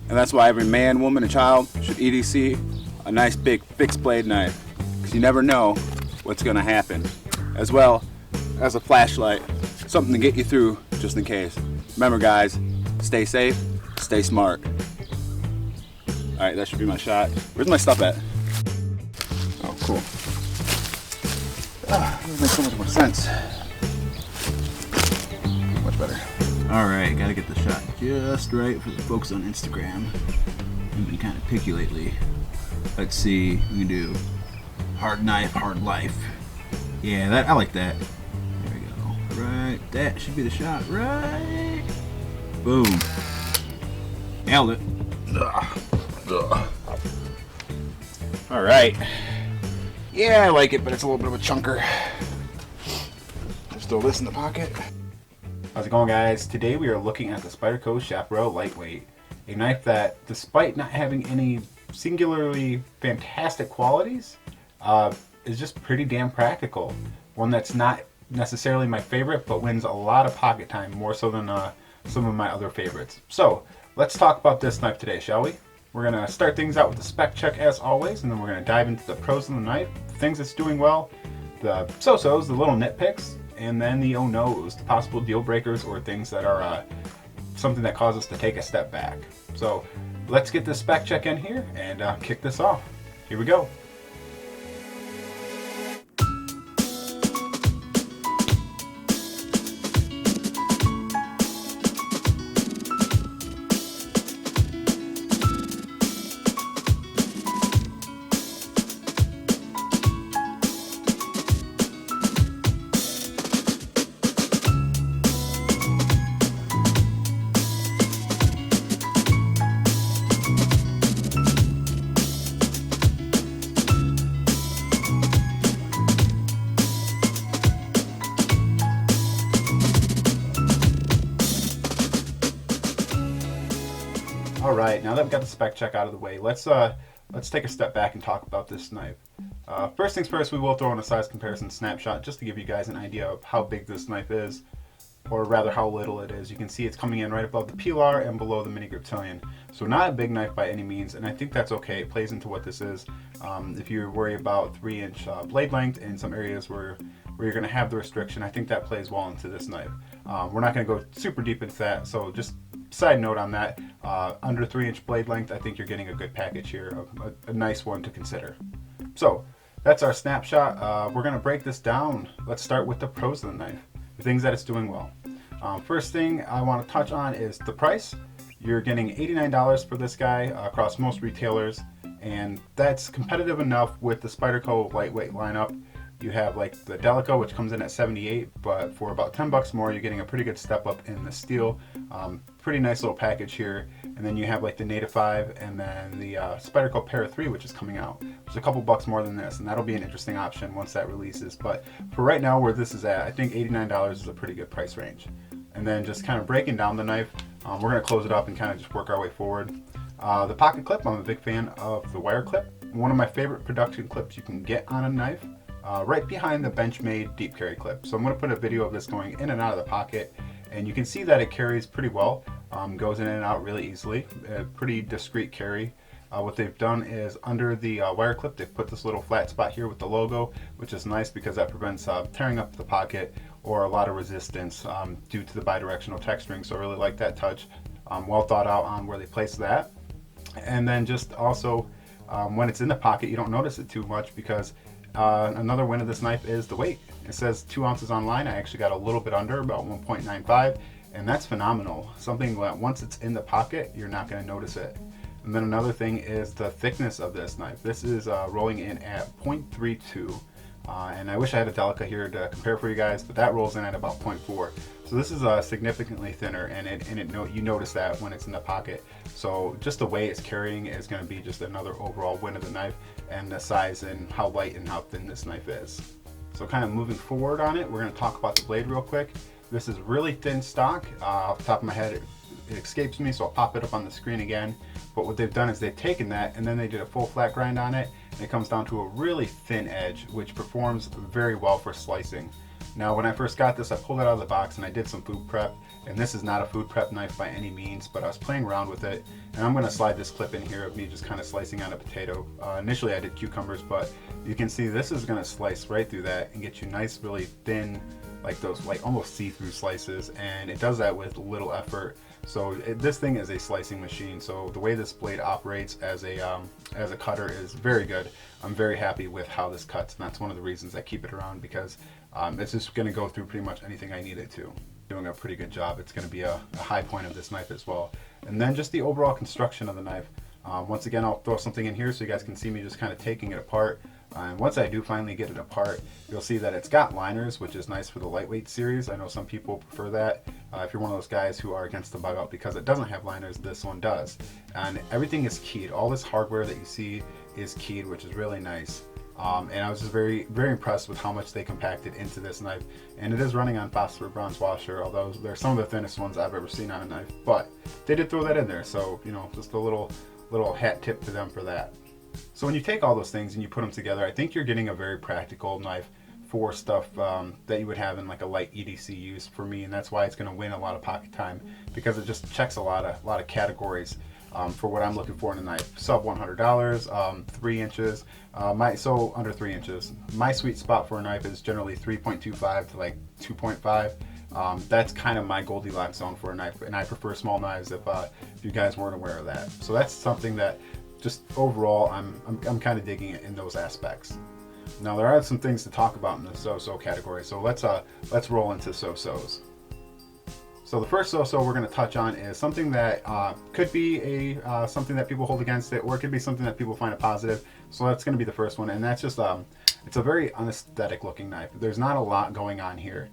And that's why every man, woman, and child should EDC a nice big fixed blade knife, because you never know what's going to happen. As well as a flashlight, something to get you through just in case. Remember guys, stay safe, stay smart. Alright, that should be my shot. Where's my stuff at? Oh, cool. That makes so much more sense. Much better. Alright, gotta get the shot just right for the folks on Instagram. I've been kind of picky lately. Let's see, we can do hard knife, hard life. Yeah, that I like that. There we go. Right, that should be the shot. Right. Boom. Nailed it. Alright. Yeah, I like it, but it's a little bit of a chunker. Just throw this in the pocket. How's it going, guys? Today we are looking at the Spyderco Chaparral Light Weight, a knife that, despite not having any singularly fantastic qualities, is just pretty damn practical. One that's not necessarily my favorite, but wins a lot of pocket time, more so than some of my other favorites. So let's talk about this knife today, shall we? We're gonna start things out with the spec check as always, and then we're gonna dive into the pros of the knife, the things it's doing well, the so-sos, the little nitpicks, and then the oh no's, the possible deal breakers or things that are something that causes us to take a step back. So let's get this spec check in here and kick this off. Here we go. Alright, now that we've got the spec check out of the way, let's take a step back and talk about this knife. First things first, we will throw in a size comparison snapshot just to give you guys an idea of how big this knife is, or rather how little it is. You can see it's coming in right above the pilar and below the mini griptilian. So not a big knife by any means, and I think that's okay. It plays into what this is. If you worry about 3-inch blade length in some areas where you're going to have the restriction, I think that plays well into this knife. We're not going to go super deep into that, so just side note on that, under 3-inch blade length, I think you're getting a good package here, a nice one to consider. So that's our snapshot. We're going to break this down. Let's start with the pros of the knife, the things that it's doing well. First thing I want to touch on is the price. You're getting $89 for this guy across most retailers, and that's competitive enough with the Spyderco lightweight lineup. You have like the Delica, which comes in at $78, but for about $10 more, you're getting a pretty good step up in the steel. Pretty nice little package here. And then you have like the Native 5 and then the Spyderco Para 3, which is coming out, which is a couple bucks more than this, and that'll be an interesting option once that releases. But for right now, where this is at, I think $89 is a pretty good price range. And then just kind of breaking down the knife, we're going to close it up and kind of just work our way forward. The pocket clip, I'm a big fan of the wire clip. One of my favorite production clips you can get on a knife. Right behind the Benchmade deep carry clip. So I'm going to put a video of this going in and out of the pocket, and you can see that it carries pretty well, goes in and out really easily, a pretty discreet carry. What they've done is under the wire clip, they've put this little flat spot here with the logo, which is nice because that prevents tearing up the pocket or a lot of resistance due to the bidirectional texturing. So I really like that touch. Well thought out on where they place that. And then just also when it's in the pocket, you don't notice it too much because another win of this knife is the weight. It says 2 ounces online. I actually got a little bit under, about 1.95, and that's phenomenal. Something that once it's in the pocket, you're not going to notice it. And then another thing is the thickness of this knife. This is rolling in at 0.32, and I wish I had a Delica here to compare for you guys, but that rolls in at about 0.4. So this is significantly thinner, and you notice that when it's in the pocket. So just the way it's carrying is going to be just another overall win of the knife, and the size and how light and how thin this knife is. So kind of moving forward on it, we're going to talk about the blade real quick. This is really thin stock. Off the top of my head, it escapes me, so I'll pop it up on the screen again. But what they've done is they've taken that and then they did a full flat grind on it, and it comes down to a really thin edge, which performs very well for slicing. Now when I first got this, I pulled it out of the box and I did some food prep, and this is not a food prep knife by any means, but I was playing around with it, and I'm going to slide this clip in here of me just kind of slicing on a potato. Initially I did cucumbers, but you can see this is going to slice right through that and get you nice, really thin, like those like almost see-through slices, and it does that with little effort. So this thing is a slicing machine, so the way this blade operates as a cutter is very good. I'm very happy with how this cuts, and that's one of the reasons I keep it around, because it's just going to go through pretty much anything I need it to. Doing a pretty good job. It's going to be a high point of this knife as well. And then just the overall construction of the knife. Once again, I'll throw something in here so you guys can see me just kind of taking it apart. And once I do finally get it apart, you'll see that it's got liners, which is nice for the lightweight series. I know some people prefer that. If you're one of those guys who are against the bug out because it doesn't have liners, this one does. And everything is keyed. All this hardware that you see is keyed, which is really nice. And I was just very, very impressed with how much they compacted into this knife. And it is running on phosphor bronze washer, although they're some of the thinnest ones I've ever seen on a knife. But they did throw that in there, so you know, just a little hat tip to them for that. So when you take all those things and you put them together, I think you're getting a very practical knife for stuff that you would have in like a light EDC use for me, and that's why it's going to win a lot of pocket time, because it just checks a lot of categories for what I'm looking for in a knife. Sub $100, 3 inches, so under 3 inches. My sweet spot for a knife is generally 3.25 to like 2.5. That's kind of my Goldilocks zone for a knife, and I prefer small knives if you guys weren't aware of that. So that's something that just overall I'm kind of digging it in those aspects. Now there are some things to talk about in the so-so category, so let's roll into so-sos. So the first so-so we're going to touch on is something that could be something that people hold against it, or it could be something that people find a positive. So that's going to be the first one, and that's just it's a very unaesthetic looking knife. There's not a lot going on here.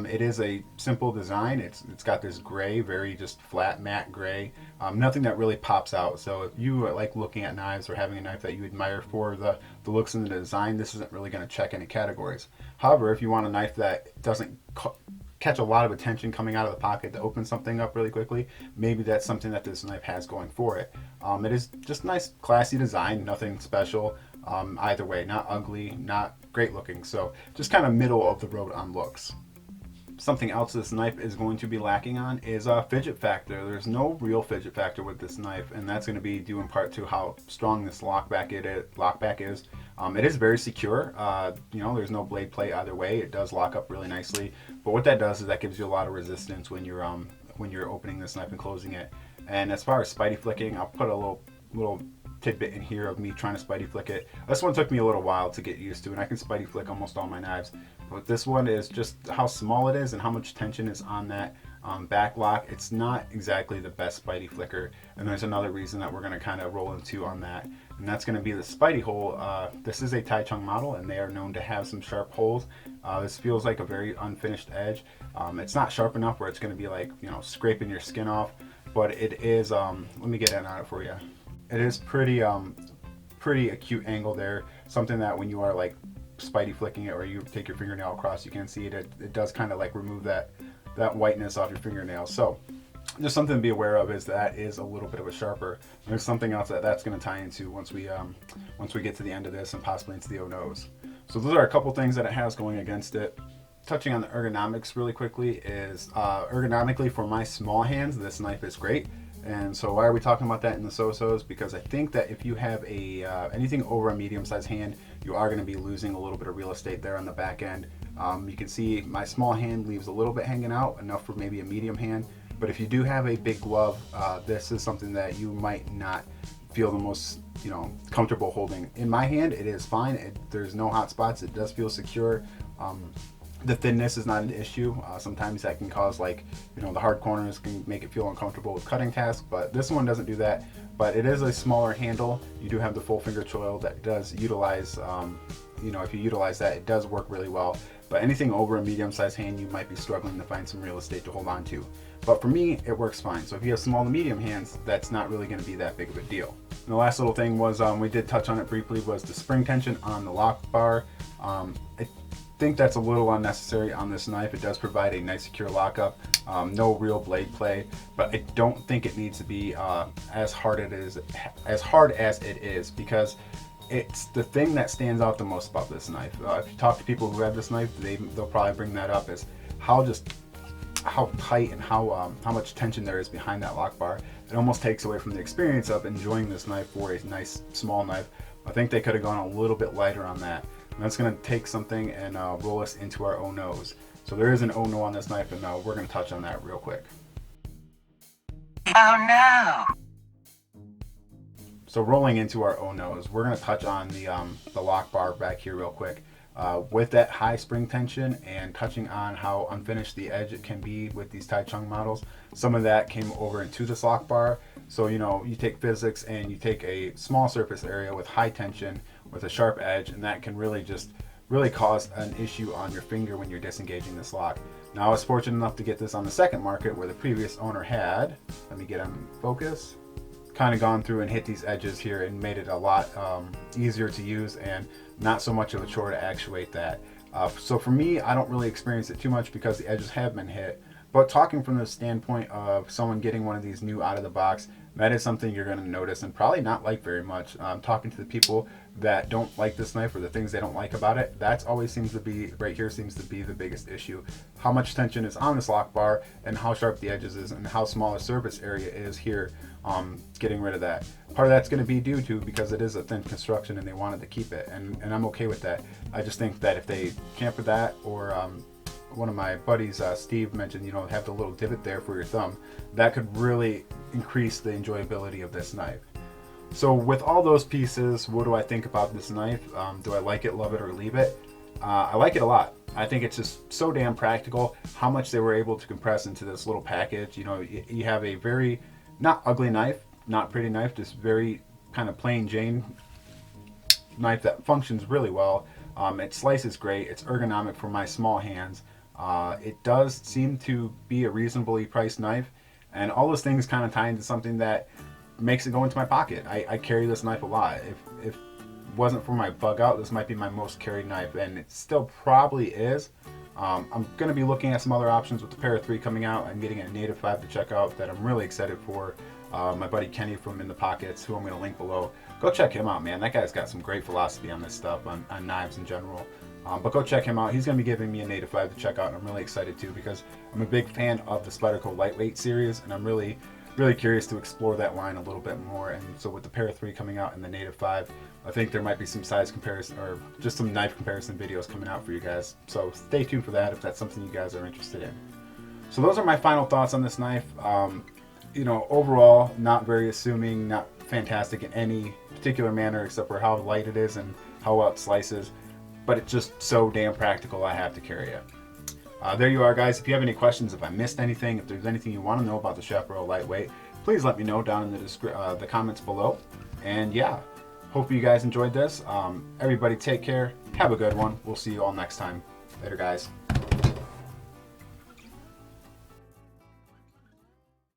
It is a simple design. It's got this gray, very just flat matte gray, nothing that really pops out. So if you like looking at knives or having a knife that you admire for the looks and the design, this isn't really going to check any categories. However, if you want a knife that doesn't catch a lot of attention coming out of the pocket to open something up really quickly, maybe that's something that this knife has going for it. It is just nice, classy design, nothing special either way, not ugly, not great looking, so just kind of middle of the road on looks. Something else this knife is going to be lacking on is a fidget factor. There's no real fidget factor with this knife, and that's going to be due in part to how strong this lockback is. It is very secure. You know, there's no blade play either way. It does lock up really nicely, but what that does is that gives you a lot of resistance when you're opening this knife and closing it. And as far as Spidey flicking, I'll put a little tidbit in here of me trying to Spidey flick it. This one took me a little while to get used to, and I can Spidey flick almost all my knives. But this one is just how small it is and how much tension is on that back lock. It's not exactly the best Spidey flicker, and there's another reason that we're going to kind of roll into on that, and that's going to be the Spidey hole. This is a Taichung model, and they are known to have some sharp holes. This feels like a very unfinished edge. It's not sharp enough where it's going to be like, you know, scraping your skin off, but it is, let me get in on it for you. It is pretty acute angle there, something that when you are like Spidey flicking it or you take your fingernail across, you can see it does kind of like remove that whiteness off your fingernail. So just something to be aware of is that is a little bit of a sharper. There's something else that's going to tie into once we get to the end of this and possibly into the O-nose. So those are a couple things that it has going against it. Touching on the ergonomics really quickly is ergonomically for my small hands, this knife is great. And so why are we talking about that in the so-sos? Because I think that if you have anything over a medium-sized hand, you are going to be losing a little bit of real estate there on the back end. You can see my small hand leaves a little bit hanging out, enough for maybe a medium hand. But if you do have a big glove, this is something that you might not feel the most, you know, comfortable holding. In my hand, it is fine. There's no hot spots. It does feel secure. The thinness is not an issue. Sometimes that can cause, like, you know, the hard corners can make it feel uncomfortable with cutting tasks, but this one doesn't do that. But it is a smaller handle. You do have the full finger choil that does utilize, you know, if you utilize that, it does work really well. But anything over a medium-sized hand, you might be struggling to find some real estate to hold on to. But for me, it works fine. So if you have small to medium hands, that's not really going to be that big of a deal. And the last little thing was, we did touch on it briefly, was the spring tension on the lock bar. I think that's a little unnecessary on this knife. It does provide a nice secure lockup, no real blade play, but I don't think it needs to be as hard as it is, because it's the thing that stands out the most about this knife. If you talk to people who have this knife, they'll probably bring that up, is how tight and how much tension there is behind that lock bar. It almost takes away from the experience of enjoying this knife for a nice small knife. I think they could have gone a little bit lighter on that. And that's going to take something and roll us into our oh no's. So there is an oh no on this knife, and we're going to touch on that real quick. Oh no! So rolling into our oh no's, we're going to touch on the lock bar back here real quick. With that high spring tension and touching on how unfinished the edge it can be with these Taichung models, some of that came over into this lock bar. So you take physics and you take a small surface area with high tension with a sharp edge, and that can really cause an issue on your finger when you're disengaging this lock. Now, I was fortunate enough to get this on the second market, where the previous owner had, let me get on focus, kind of gone through and hit these edges here and made it a lot easier to use and not so much of a chore to actuate that. So for me, I don't really experience it too much because the edges have been hit. But talking from the standpoint of someone getting one of these new out of the box, that is something you're going to notice and probably not like very much. Talking to the people that don't like this knife or the things they don't like about it, that's always seems to be, right here seems to be the biggest issue. How much tension is on this lock bar and how sharp the edges is and how small a surface area is here. Getting rid of that. Part of that's going to be due to because it is a thin construction and they wanted to keep it, and I'm okay with that. I just think that if they chamfer that, or one of my buddies, Steve, mentioned, have the little divot there for your thumb, that could really increase the enjoyability of this knife. So with all those pieces, what do I think about this knife? Do I like it, love it, or leave it? I like it a lot. I think it's just so damn practical how much they were able to compress into this little package. You have a very not ugly knife, not pretty knife, just very kind of plain Jane knife that functions really well. It slices great. It's ergonomic for my small hands. It does seem to be a reasonably priced knife, and all those things kind of tie into something that makes it go into my pocket. I carry this knife a lot. If it wasn't for my bug out, this might be my most carried knife, and it still probably is. I'm going to be looking at some other options with the Para 3 coming out and getting a Native 5 to check out that I'm really excited for. My buddy Kenny from In the Pockets, who I'm going to link below. Go check him out, man. That guy's got some great philosophy on this stuff, on knives in general. But go check him out. He's going to be giving me a Native 5 to check out, and I'm really excited too because I'm a big fan of the Spyderco Light Weight series, and I'm really curious to explore that line a little bit more. And so with the Para 3 coming out and the Native 5, I think there might be some size comparison or just some knife comparison videos coming out for you guys. So stay tuned for that if that's something you guys are interested in. So those are my final thoughts on this knife. Overall, not very assuming, not fantastic in any particular manner except for how light it is and how well it slices. But it's just so damn practical, I have to carry it. There you are, guys. If you have any questions, if I missed anything, if there's anything you want to know about the Chaparral Light Weight, please let me know down in the comments below. And yeah, hope you guys enjoyed this. Everybody take care. Have a good one. We'll see you all next time. Later, guys.